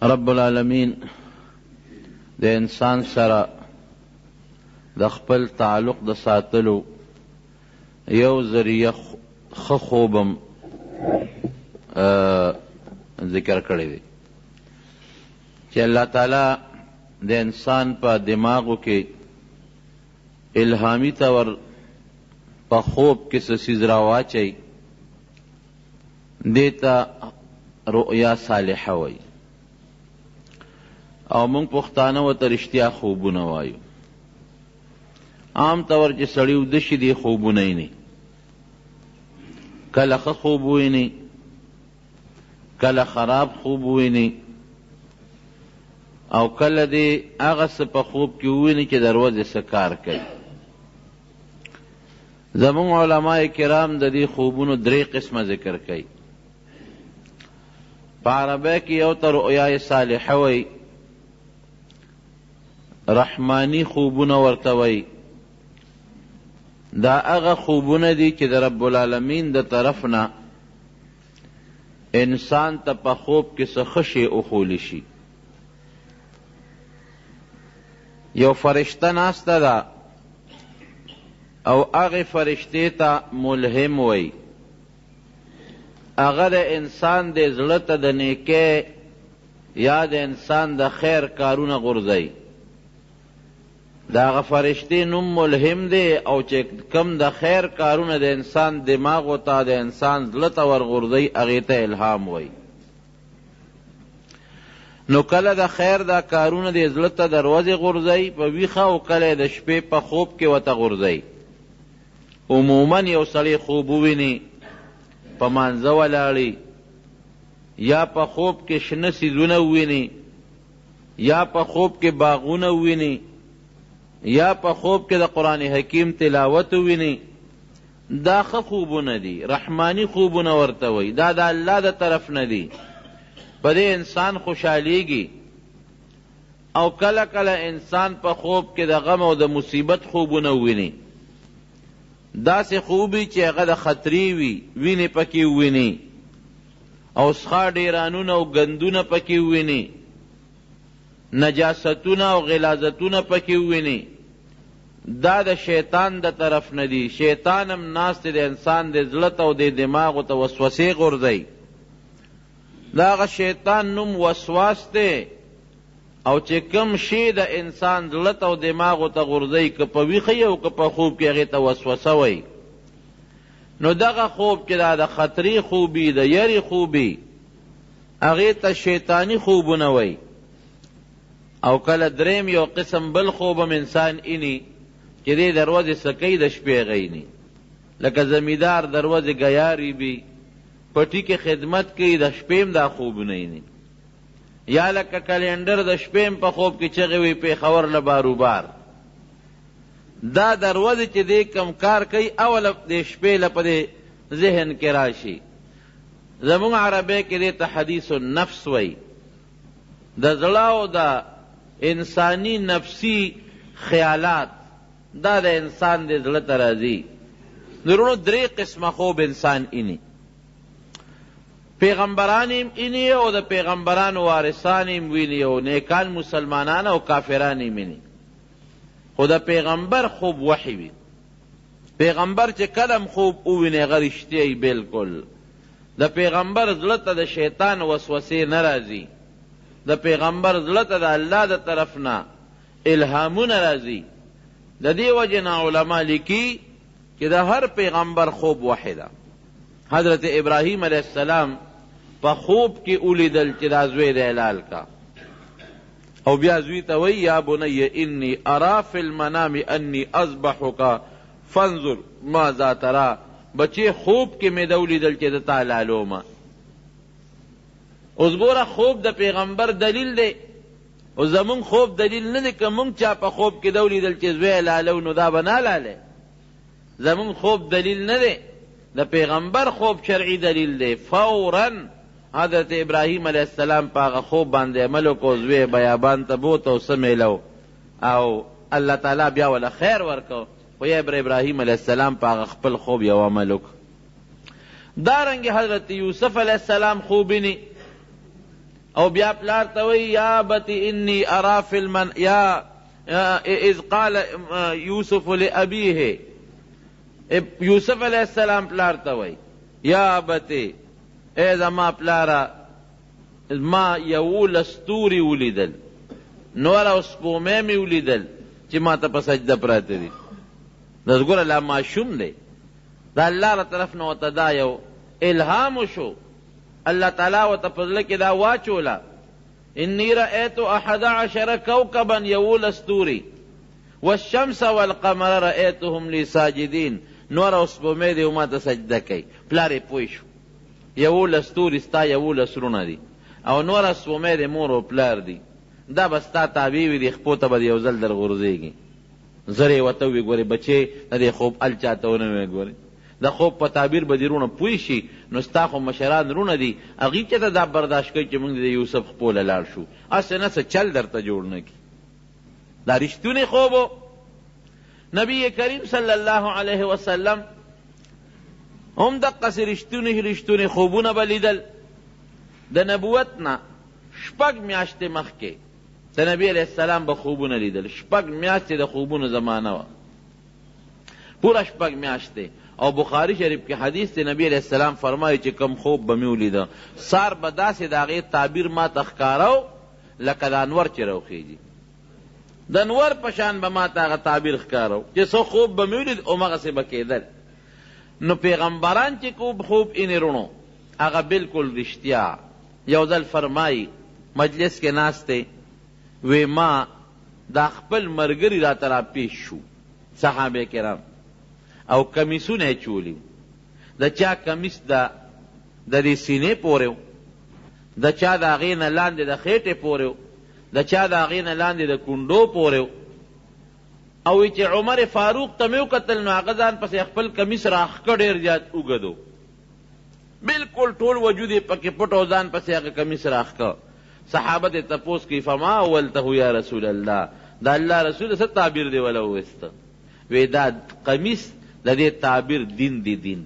رب العالمین د انسان سره د خپل تعلق د ساتلو یو ذریعه ښه خوبم ذکر کړی دی چې الله تعالی د انسان په دماغو کې الهامی طور په خوب کې څه څیز راواچوي دې ته رؤیا صالحه وایي او موږ پښتانه ورته رښتیا خوبونه وایو. عام طور چې سړی ویده شي دې خوبونه ویني، کله ښه خوب وویني کله خراب خوب وویني او کله دې هغه څه په خوب کې وویني چې د ورځې څه کار کوي. زموږ علماء کرام د دې خوبونو درې قسمه ذکر کوي. په عربی کې یو ته رؤیا صالحه وایي، رحمانی خوبونه ورته وایي. دا هغه خوبونه دي چې د رب العالمین د طرف نه انسان ته په خوب کې څه ښه شی اخولی شي. یو فرشته ناسته ده او هغې فرشتې ته ملهم وایي. هغه د انسان د زړه ته د نیکۍ یا د انسان د خیر کارونه غورځوي. د هغه فرشتې نوم ملهم دی او چې کم د خیر کارونه د انسان دماغو ته د انسان زړه ته ورغورځوي هغې ته الهام وایي. نو کله د خیر دا کارونه د زړه ته د ورځې غورځوي په ویښه او کله د شپې په خوب کې ورته غورځوي. عموما یو سړی خوب وویني په مانځه ولاړي یا په خوب کې شنه څیزونه وویني یا په خوب کې باغونه وویني یا په خوب کې د قرآن حکیم تلاوت وویني، دا ښه خوبونه دي، رحمانی خوبونه ورته وایي. دا د الله د طرف نه دي، په دې انسان خوشحالیږي. او کله کله انسان په خوب کې د غم او د مصیبت خوبونه وویني، داسې خوبي چې هغه د خطرې وي، وینې پکې وویني او څښا ډیرانونه او ګندونه پکې وویني، نجاستونه او غلاظتونه پکې وویني. دا د شیطان د طرف نه دي. شیطان هم ناست د انسان د زړه ته او د دماغو ته وسوسې غورځوي. دا هغه شیطان نوم وسواس دی او چې کم شی د انسان زړه ته او دماغو ته غورځوي که په ویښه او که په خوب کې هغې ته وسوسه وایي. نو دغه خوب چې دا د خطرې خوبي د یرې خوبي هغې ته شیطانی خوبونه وایي. او کله دریم یو قسم بل خوبم انسان اینی چې دې د ورځې څه کوي د شپې غیني، لکه زمیدار د ورځې ګیاري وي پټي کې خدمت کوي، د شپې هم دا خوبونه ایني. یا لکه کلندر د شپې هم په خوب کې چغې وي پېښور له باروبار. دا د ورځې چې دې کم کار کوي اوله د شپې له په دې ذهن کې راشي. زموږ عربی کې دې ته حدیث النفس وایي. د زړه او د انسانی نفسی خیالات دا د انسان د زړه ته راځي. نورونو درې قسمه خوب انسان اینی. پیغمبران هم اینی او د پیغمبرانو وارثان هم ویني او نیکان مسلمانان او کافران هم ویني. خو د پیغمبر خوب وحی وي. پیغمبر چې کلم خوب وویني هغه رښتیا بالکل. د پیغمبر زړه ته د شیطان وسوسې نه راځي. د پیغمبر زړه ته د الله د طرف نه الهامونه راځي. د دې وجې نه علما لیکي چې د هر پیغمبر خوب وحی ده. حضرت ابراهیم علیه السلام په خوب کې ولیدل چې دا زوی دی حلال کا، او بیا زوی ته وایي یا بنی انی ارا فی المنام انی اذبحک فانظر ماذا ترى. بچې خوب کې مې ده ولیدل چې د تا حلالومه. اوس ګوره خوب د پیغمبر دلیل دی او زمون خوب دلیل نه دی. که مونږ چا په خوب کې ده ولیدل چې زوی حلالو نو دا به نه حلالی. زمون خوب دلیل نه دی، د پیغمبر خوب شرعي دلیل دی. فوراً حضرت ابراهیم علیه السلام په هغه خوب باندې عمل وکړو، زوی بیابان ته بوت او څه میلو او الله تعالی بیا وله خیر ورکو. خو یا ابراهیم علیه السلام په هغه خپل خوب یو عمل وکړو. دارنګې حضرت یوسف علیه السلام خوب ویني او بیا پلار ته وی یا ابت انی ارا فی المن یا اذ قال یوسف لابیه، یوسف علیہ السلام پلار ته وی یا ابت اے زما پلارا ما یولس ستوري ولیدل، نور او سپومې مې ولیدل چې ما ته په سجده پراته دي. دا ګوره لا ماشوم دی، دا الله له طرف نه ورته دا یو الهام شو، الله تعالی ورته په زړه کې دا واچوله انی رأیت 11 کوكبا یولس ستوري والشمس والقمر رأیتهم لی ساجدین، نور او سپومې دی ما ته سجده کوي. پلار یې پوه شو 11 ستوري ستا 11 رونه دي او نور سپومې دی مور او پلار دی، دا به ستا تابع وي، د خپو ته به یو ځل در غورځېږي. زر یې ورته ووي ګورې بچې د دې خوب ال چاته ونه وی ګورې د خوب په تعبیر به دې رونه پوه شي. نو ستا خو مشران رونه دي، هغوی چېرته دا برداشت کوي چې موږ د یوسف خپو له لاړ شو، هسې نه څه چل درته جوړ نه کړي. دا رښتونی خوب و. نبی کریم صلی الله علیه وسلم هم دقسې رښتوني خوبونه به لیدل. د نبوت نه 6 میاشتې مخکې د نبی علیہ السلام به خوبونه لیدل. 6 میاشتې د خوبونو زمانه وه، پوره 6 میاشتې. او بخاری شریف کې حدیث دی، نبی علیہ السلام فرمایي چې کم خوب به مې ولیده سار به داسې د هغې تعبیر ما ته ښکاره لکه د انور چې راوخېږي، د انور په شان به ما ته هغه تعبیر ښکاره چې څه خوب به مې ولید همغسې به کېدل. نو پیغمبران چې خوب اینې رونو هغه بالکل رښتیا. یو ځل فرمایي مجلس کې ناست دی، وی ما دا خپل ملګري راته راپېښ شو صحابه کرام او کمیسونه یې چولي، د چا کمیس د دې سینې پورې و، د چا د هغې نه لاندې د خېټې پورې و، د چا د هغې نه لاندې د کونډو پورې و. او وی چې عمر فاروق ته مې وکتل نو هغه ځان پسې خپل کمیس راښکه ډېر زیات اوږد و، بالکل ټول وجود یې پکې پټ او ځان پسې هغه کمیس راښکه. صحابه ته تپوس کوي فما اولته یا رسول الله، دا الله رسول څه تعبیر دی ولا وسته؟ وی دا قمیص د دې تعبیر دین دی، دین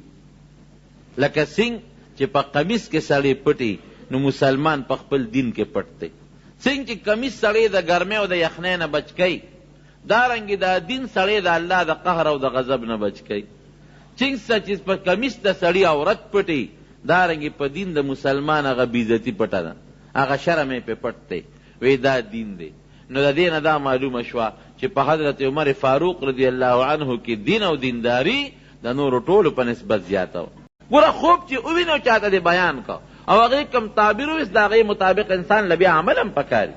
لکه څنګه چې په قمیص کې سړی پټي نو مسلمان په خپل دین کې پټ دی. څنګه چې قمیص سړی د ګرمۍ او د یخنۍ نه بچ کوي، دارنګې دا دین سړی د الله د قهر او د غضب نه بچ کوي. څنګه چې په قمیص د سړی عورت پټي، دارنګې په دین د مسلمان هغه بېعزتي پټه ده، هغه شرم یې پې پټ دی. وی دا دین دی. نو د دې نه دا معلومه شوه چې په حضرت عمر فاروق رضی الله عنه کې دین او دینداري د نورو ټولو په نسبت زیاته وه. ګوره خوب چې ووینو چاته دې بیان که او هغې کوم تعبیر وویست د هغې مطابق انسان له بیا عمل هم پکاري.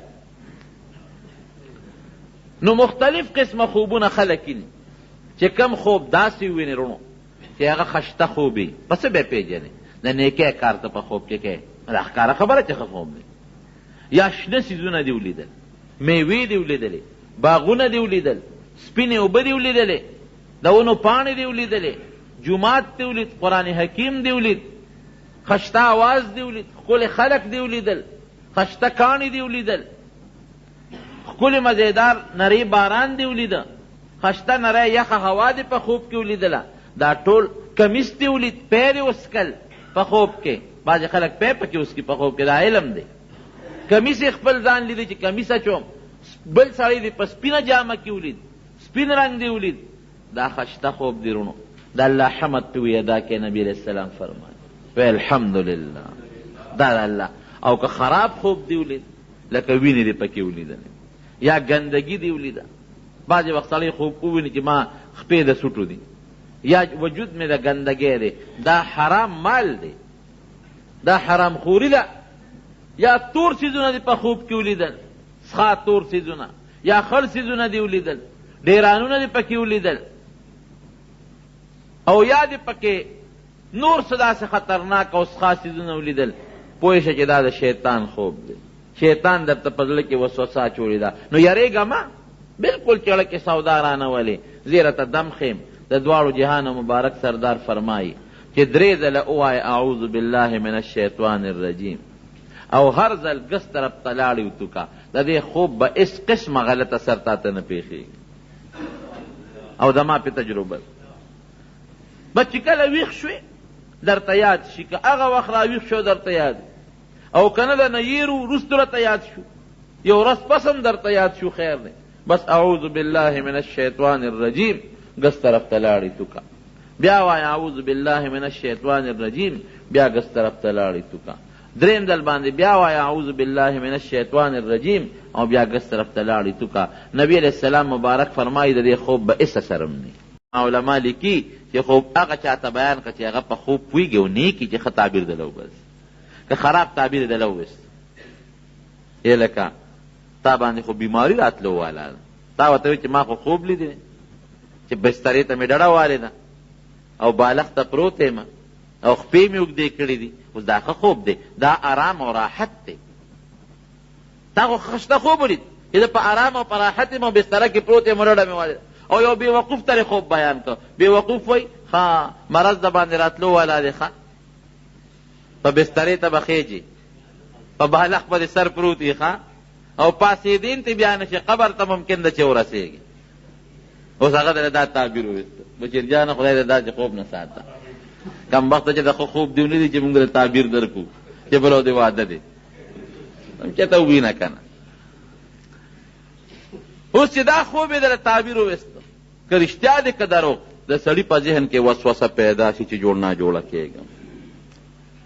نو مختلف قسمه خوبونه خلک دي چې کم خوب داسې وویني رونو چې هغه خشته خوب وي، په څه به یې پېژنې؟ د نیکۍ کار ته په خوب کې کوې، دا ښکاره خبره چې ښه خوب دی. یا شنه څیزونه دې ولیدل، میوې دې ولیدلې، باغونه دې ولیدل، سپینې اوبه دې ولیدلې، د ونو پاڼې دې ولیدلې، جومات دې ولید، قرآن حکیم دې ولید، خشته آواز دې ولید، ښکلې خلک دې ولیدل، خشته کاڼي دې ولیدل، ښکلې مزیدار نری باران دې ولیده، خشته نری یخه هوا دې په خوب کې ولیدله. دا ټول کمیس دې ولید، پی دې وسکل په خوب کې. بعضې خلک پی پکې وسکي په خوب کې، دا علم دی. کمیس یې خپل ځان لیدی چې کمیس اچوم، بل سړی دې په سپینه جامه کې ولید، سپین رنګ دې ولید، دا خشته خوب دی رونو. دا الله حمد پې وی ادا کې نبی علیہ السلام فرمایي وی الحمدلله دا د الله. او که خراب خوب دی ولید لکه وینې دې پکې ولیدلې یا ګندګي دی ولیده، بعضې وخت سړی خوب وویني چې ما خپې د سوټو دي یا وجود مې د ګندګۍ دی، دا حرام مال دی، دا حرام خوري ده. یا تور څیزونه دې په خوب کې ولیدل، څخه تور څیزونه یا خړ څیزونه دې ولیدل، ډیرانونه دې پکې ولیدل، او یا دې پکې نور څه داسې خطرناک او څخه څیزونه ولیدل، پوه شه چې دا د شیطان خوب دی. شیطان درته په زړه کې وسوسه اچولې ده. نو یریږه مه، بالکل چړه کې سودا رانولې، زیره ته دم خیم. د دواړو جهانو مبارک سردار فرمایي چې 3 ځله ووایه اعوذ بالله من الشیطان الرجیم، او هر ځل ګس طرف ته لاړې وتوکه، د دې خوب به هېڅ قسمه غلط اثر تا ته نه پېښېږي. او د ما پې تجربه به چې کله ویښ شوې درته یاد شي، که هغه وخت را ویښ شو درته یاد او کنه د نیرو رستو راته یاد شو، یو ورځ پس هم درته یاد شو، خیر دی، بس اعوذ بالله من الشیطان الرجیم ګس طرف ته لاړې توکا، بیا وایه اعوذ بالله من الشیطان الرجیم، بیا ګس طرف ته لاړې توکا، دریم دل باندې بیا وایه اعوذ بالله من الشیطان الرجیم او بیا ګس طرف ته لاړې توکا. نبی علیہ السلام مبارک فرمایي د دې خوب به اسه شرم نه. علما لیکي چې خوب هغه چاته بیان کړه چې هغه په خوب پوهېږي او نیکي چې ښه تعبیر دله وبس، که خراب تعبیر دله وبست ای لکه تا باندې خو بیماری راتلو والا ده، تا ورته وایي چې ما خو خوب لیدلی چې بسترې ته مې ډډه والې ده او بالښت ته پروت یم او خپې مې اوږدې کړي دي، اوس دا ښه خوب دی، دا آرام او راحت دی. تا خو ښه شته خوب ولید چې زه په آرام او په راحت یم او بستره کې پروت یم او ډډه مې والې، او یو بې وقوف ترې خوب بیان کړ. بې وقوف وایي ښه مرض د باندې راتلو والا دی، ښه په بسترې ته به خېجي، په بالښت به دې سر پروت وي، ښه او پاسېدین ته بیا نشي، قبر ته ممکن ده چې ورسېږي. اوس هغه دله دا تعبیر وویسته، بچیرجانه خدای دې دا چې خوب نه ساته، کم وخته چې د ښه خوب دې ونه دي چې موږ د تعبیر درکو چې بلو دې واده دی، چېته ووینه که نه. اوس چې دا خوب یې دله تعبیر وویسته، که رښتیا دی که دروغ، د سړي په ذهن کې وسوسه پیدا شي چې جوړ ناجوړه کېږم.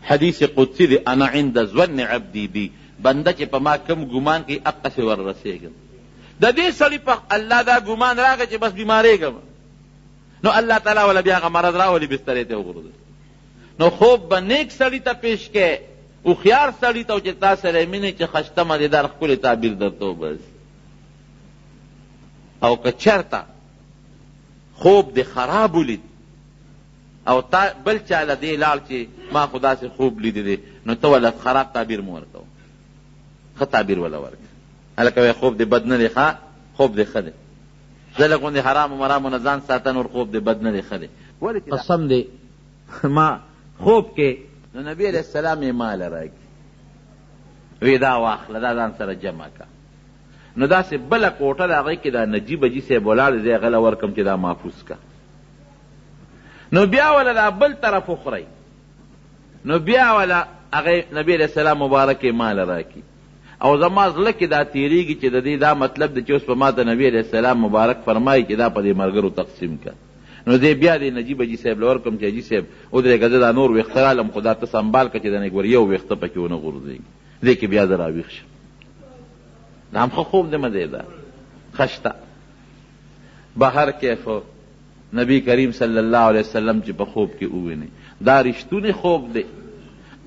حدیث قدسی دی، انا عند ظن عبدی بی، بنده چې په ما کم ګمان کوي هغسې وررسېږم. د دې سړي په الله دا ګمان راغی چې بس بیمارېږم، نو الله تعالی ولا بیا هغه مرض راولي بسترې ته وغورځوي. نو خوب به نیک سړي ته پیش کې، هوښیار سړي ته چې تا سره مینې چې خشته مدیدار ښکلې تعبیر درته وبس. او که چېرته خوب دې خراب ولید او تا بل چا له دې لاړ چې ما خو داسې خوب لیدی دی، نو ته وله خراب تعبیر مو ورکوه، ښه تعبیر وله ورکړه. هلکه وایي خوب دې بد نه دی، ښه خوب دې ښه دی، زه لږ غوندې حرامو مرامو نه ځان ساته، نور خوب دې بد نه دی، ښه دی. ولې قسم دی ما خوب کې، نو نبی علیہ السلام یې ماله راکړي، وی دا واخله دا ځان سره جمع که. نو داسې بله کوټه د هغې کې دا نجیب اجي صاحب ولاړ دی، هغه له ورکم چې دا محفوظ که. نو بیا وله دا بل طرف وخورئ، نو بیا وله هغې نبی علیہ السلام مبارک یې ماله راکړي. او زما زړه کې دا تېرېږي چې د دې دا مطلب دی چې اوس په ما ته نبی علیہ السلام مبارک فرمایي چې دا په دې ملګرو تقسیم که. نو دې بیا دې نجیب اجي صاحب له ورکم چې اجي صاحب ودرېږه زه دا نور ویښته رالم، خو دا ته سنبال که چې د نګور یو ویښته پکې ونه غورځېږي، دې کې بیا زه راویښ شم. دا هم ښه خوب دی مزېدار خشته. بهر کیف نبی کریم صلی الله علیه وسلم چې په خوب کې وویني، دا رښتونی خوب دی.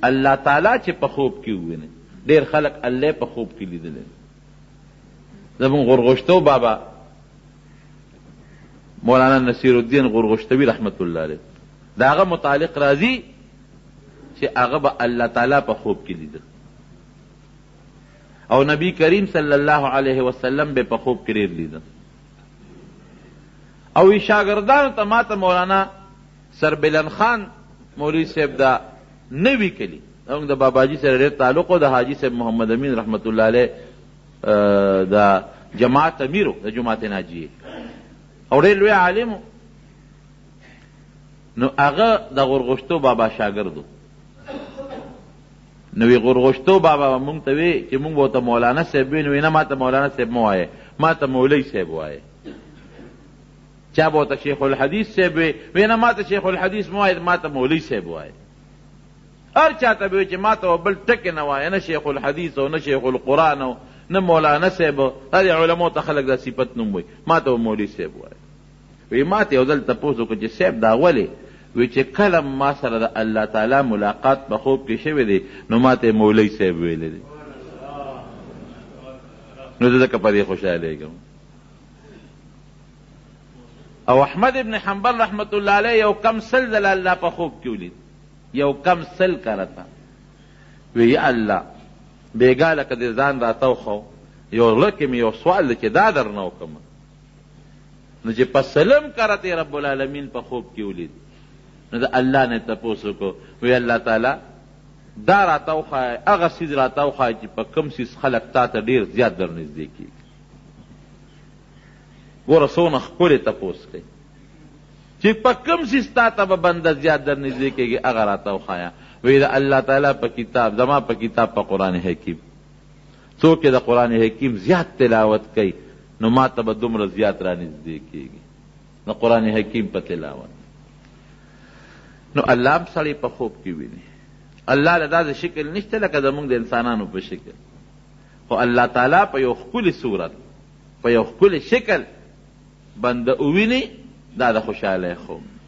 الله تعالی چې په خوب کې وویني، ډېر خلک الله په خوب کې لیدلی. زمونږ غرغشتو بابا مولانا نصیر الدین غرغشتوی رحمت الله علیه، د هغه متعلق راځي چې هغه به الله تعالی په خوب کې لیده، او نبی کریم صلی الله علیه وسلم به په خوب کې ډېر لیده. او ای شاگردانو ته ماته مولانا سربلن خان مولوی صاحب دا نوی کلی، زموږ د باباجي سره ډېر تعلق و، د حاجي صاحب محمد امین رحمت الله علیه د جماعت امیر د جماعت ناجیه، او ډېر لوی عالم و. نو هغه د غرغشتو بابا شاګرد و. نو وی غرغشتو بابا مونږ ته وی چې مونږ به ورته مولانا صاحب وی، نو وی نه ما ته مولانا صاحب مه وایه، ما ته مولوی صاحب وایه. چا به ورته شیخ الحدیث صاحب وی نه ما ته شیخ الحدیث مه وایه، ما ته مولوی صاحب وایه. هر چاته به وی چې ما ته بل ټکې نه وایه، نه شیخ الحدیث او نه شیخ القرآن او نه مولانا صاحب، هرې علماو ته خلک دا صفت نوم وایي، ما ته مولوی صاحب وایه. وی ما ته یو ځل تپوس وکړه چې صاحب دا ولې؟ وی چې کله ما سره د الله تعالی ملاقات په خوب کې شوی دی، نو ما ته مولوی صاحب ویلی دی، نو زه ځکه په دې خوشحالېږم. او احمد ابن حنبل رحمت الله علیه یو کم سل ځله الله په خوب کې ولید، یو کم سل کرته. وی یا الله بېګا لکه دې ځان راته وښو، یو زړه کې مې یو سوال دی چې دا درنه وکړم. نو چې په سلم کرته رب العالمین په خوب کې ولید، نو د الله نه تپوس وکړو، وی الله تعالی دا راته وښایه، هغه څیز راته وښایه چې په کوم څیز خلک تا ته ډېر زیات در نږدې کېږي. ګوره څونه ښکلې تپوس کوي چې په کوم څیز تا ته به بنده زیات در نږدې کېږي، هغه راته وښایه. وی دا اللہ تعالیٰ پا کتاب زما پا کتاب پا قرآن حکیم څوک چې د قرآن حکیم زیات تلاوت کوي نو ما ته به دومره زیات رانږدې کېږي د قرآن حکیم په تلاوت. نو الله هم سړی په خوب کې ویني. الله له داسې شکل نشته لکه زمونږ د انسانانو په شکل، خو الله تعالی په یو ښکلي صورت په یو ښکلي شکل بنده وویني، دا د خوشحالۍ خوب دی.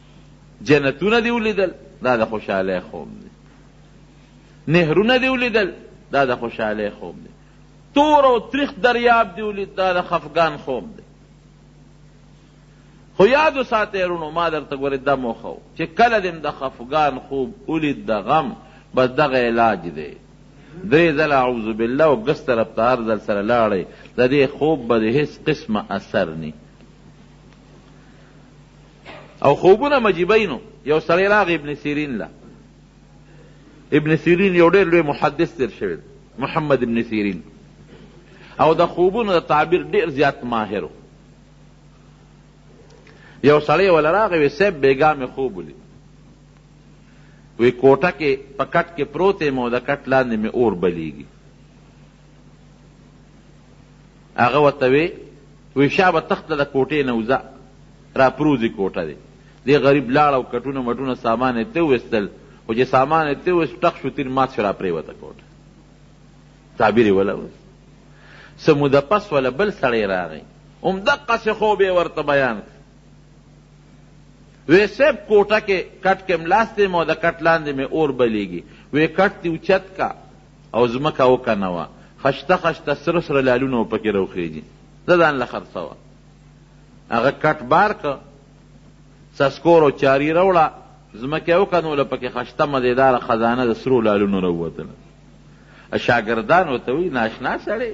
جنتونه دې ولیدل، دا د خوشحالۍ خوب دی. نهرونه دې ولیدل، دا د خوشحالۍ خوب دی. تور او تریخ دریاب دې ولید، دا د خفګان خوب دی. خو یاد وساتئ وروڼو، ما درته ګورې دا موخه و چې کله دې د خفګان خوب ولید د غم، بس دغه علاج دی. 3 ځله اعوذ بالله او ګس طرف ته هر ځل سره لاړئ، د دې خوب به د هېڅ قسمه اثر نی. او خوبونه مجیبی نو. یو سړی راغی ابن سیرین له. ابن سیرین یو ډېر لوی محدث تېر شوی، محمد ابن سیرین، او د خوبونو د تعبیر ډېر زیات ماهر و. یو سړی وله راغی، وی صاحب بیګا مې خوب ولید، وی کوټه کې په کټ کې پروت یم او د کټ لاندې مې اور بلیږي. هغه ورته وی شابه تخته د کوټې نه وځه، را پروزي کوټه دی. دې غریب لاړ او کټونه مټونه سامان یې ته وویستل، خو چې سامان یې ته وویست ټق شو تیر مات شو، را پرېوته کوټه. تعبیر یې وله څه موده پس وله بل سړی راغی، همدقسې خوب یې ورته بیان کړ. وی صاحب کوټه کې کټ کې ملاست یم او د کټ لاندې مې اور بلیږي. وی کټ دې اوچت کا او ځمکه وکنوه، خشته خشته سره سره لالونه پکې روخېږي، زه ځان له خرڅوه. هغه کټ بار که، سسکور او چاري راوړه، ځمکه یې وکنوله، پکې خشته مزېداره خزانه د سرو لالونو راووتله. شاګردان ورته وایي ناشنا سړی،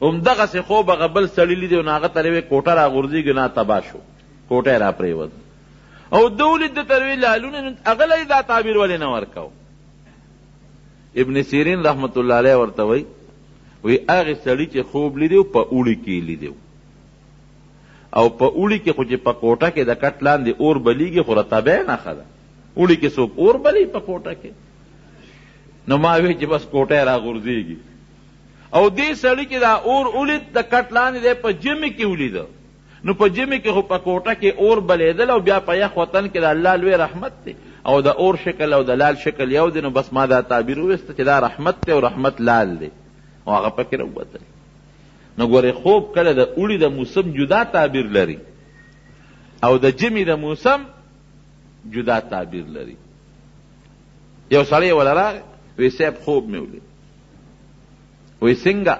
همدغسې خوب هغه بل سړي لیدی او نو هغه ته یې کوټه راغورځېږي، نه تباه شو، کوټه یې را پرېوت. او ده ولید ده ته لالونه، هغه له دا تعبیر ولې نه ورکو. ابن سیرین رحمت الله علیه ورته وایي هغې سړي چې خوب لیدی په اوړي کې لیدی، او په اوړي کې خو چې په کوټه کې د کټ لاندې اور بلیږي، خو رتبه یې نښه ده. اوړي کې څوک اور بلی په کوټه کې؟ نو ما وی چې بس کوټه یې راغورځېږي. او دې سړي چې دا اور ولید د کټ لاندې دی په ژمي کې ولیده، نو په ژمي کې خو په کوټه کې اور بلیدل، او بیا په یخ وطن کې د الله لوی رحمت دی، او د اور شکل او د لال شکل یو دی. نو بس ما دا تعبیر وویسته چې دا رحمت دی او رحمت لال دی، او هغه پکې راووتل. نو ګورې خوب کله د اوړي د موسم جدا تعبیر لري، او د ژمي د موسم جدا تعبیر لري. یو سړی وله راغی، وی صاحب خوب مې ولید. وی څنګه؟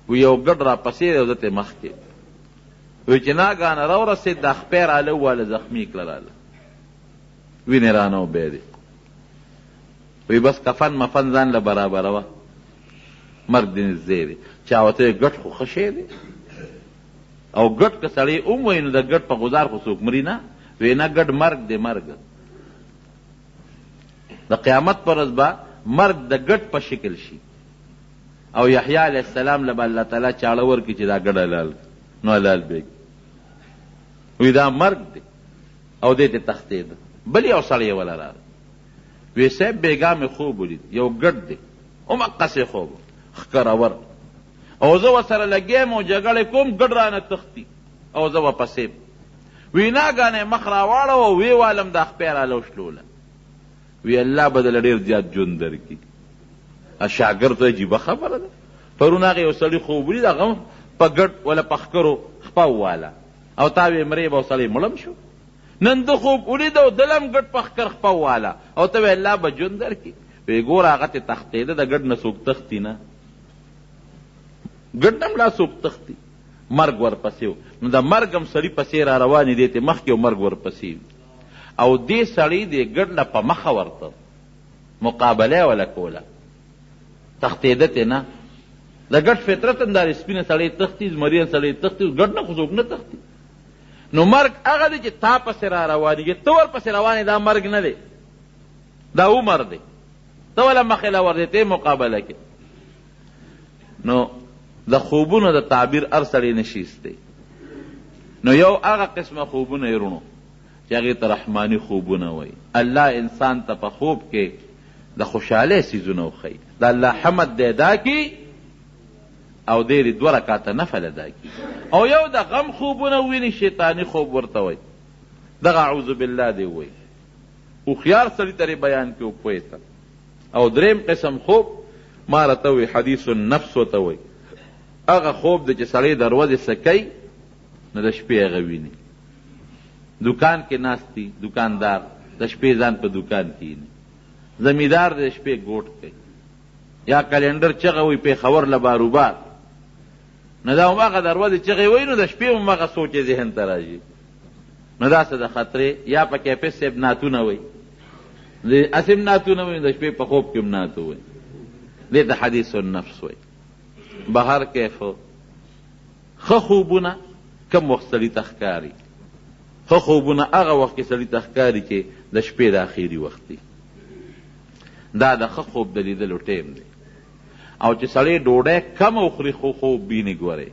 وی یو ګډ را پسې دی او زه ته مخکې. وی چې ناګانه راورسېد، دا خپې راله وواله زخمي کړه راله، وینې رانه وبیدې. وی بس کفن مفن ځان له برابروه، مرګ دې نږدې دی. چا ورته وی ګډ خو ښه شی دی، او ګډ که سړی ووایي نو د ګډ په غزار خو څوک مري نه. وی نه، ګډ مرګ دی، مرګ د قیامت پر ورځ به مرګ د ګډ په شکل شي، او یحیی علیه السلام له به الله تعالی چاړه ورکړي چې دا ګډ حلال نو حلال بیږي. وی دا مرګ دی، او دې ته تښتېده. بل یو سړی وله راغی، وی صاحب بیګا مې خوب ولید، یو ګډ دی، همقسې خوب ښکرور، او زه ورسره لګیم او جګړې کوم، ګډ رانه تښتي او زه ورپسې. وی ناګانې مخ راواړه او وی والم دا خپې راله وشلوله. وی الله به دله ډېر زیات ژوند درکړي. شاګرد ته عجیبه خبره ده. پرون هغې یو سړي خوب ولید، هغه په ګډ ولا په ښکرو خپه وواله، او تا وی مرې به سړی مړم شو. نن ده خوب ولید او دلم ګډ په ښکر خپه وواله، او ته وی الله به ژوند درکړي. وی ګوره هغه تې تښتېده، د ګډ نه څوک تښتي نه، ګډ نه ملا څوک تښتي، مرګ ورپسې و. نو د مرګ هم سړي پسې را روانې دی ته مخکې او مرګ ورپسې وي. او دې سړي دې ګډ نه په مخه ورته مقابله ولا کوله، تښتېده ته نه. د ګډ فطرت هم دا سپینه سړی تښتي، زمریان سړی تښتي، ګډ نه خو څوک نه تښتي. نو مرګ هغه دی چې تا پسې را روانېږي، ته ورپسې روانې، دا مرګ نه دی، دا عمر دی، ته وله مخې له ورځې ته مقابله کې. نو د خوبونو د تعبیر هر سړی نشي استی. نو یو هغه قسمه خوبونه یې رونو چې هغې ته رحماني خوبونه وایي. الله انسان ته په خوب کې د خوشحالی څیزونه وښیي د الله حمد دی ادا کي او ډېرې 2 رکعاته نفل ادا کي او یو د غم خوبونه وویني شیطاني خوب ورته وایي دغه اعوذ بالله دی وایي هوښیار سړي ته بیان کړي پوه ته او دریم قسم خوب ما راته وایي حدیث النفس ورته وایي هغه خوب دی چې سړی د ورځې څه کوي نو د شپې هغه ویني دکان کې ناست دي دکاندار د شپې ځان په دکان کې ویني زمیندار د شپې ګوټ کوي یا کلندر چغه وي پېښور له باروبار نو دا هماغه د ورځې چغې وایي نو د شپې هم هغه سوچ یې ذهن ته راځي نو داسې د خطرې یا په کیفس صاحب نعتونه وایي اسم نعتونه وایي د شپې په خوب کې هم نعت وایي دې ته حدیث النفس وایي بهر کیف ښه خوبونه کم وخت سړي ته ښکاري ښه خوبونه هغه وخت کې سړي ته ښکاري چې د شپې د اخري وخت دی دا د ښه خوب د لیدلو ټیم دی او چې سړی ډوډۍ کم وخوري خو خوب ویني ګورئ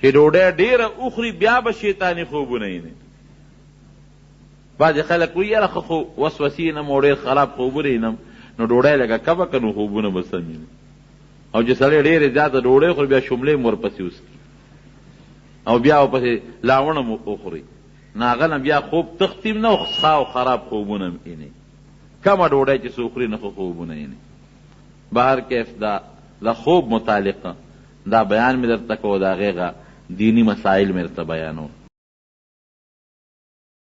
چې ډوډۍ ډېره وخوري بیا به شیطاني خوبونه ویني بعضې خلک وایي یاره ښه خو وسوسې وینم او ډېر خراب خوبونه وینم نو ډوډۍ لږه کمه که نو خوبونه به سم ویني او چې سړی ډېرې زیاته ډوډۍ خوري بیا شملې م ورپسې وسکي او بیا ورپسې لاوڼه م وخوري نو هغه نه بیا خوب تختیم نه ښه او خراب خوبونه م ویني کمه ډوډۍ چې څوک خوري نه ښه خوبونه ویني بهر کیف د خوب متعلقه دا بیان مې درته کو د هغې دیني مسایل مې درته بیانو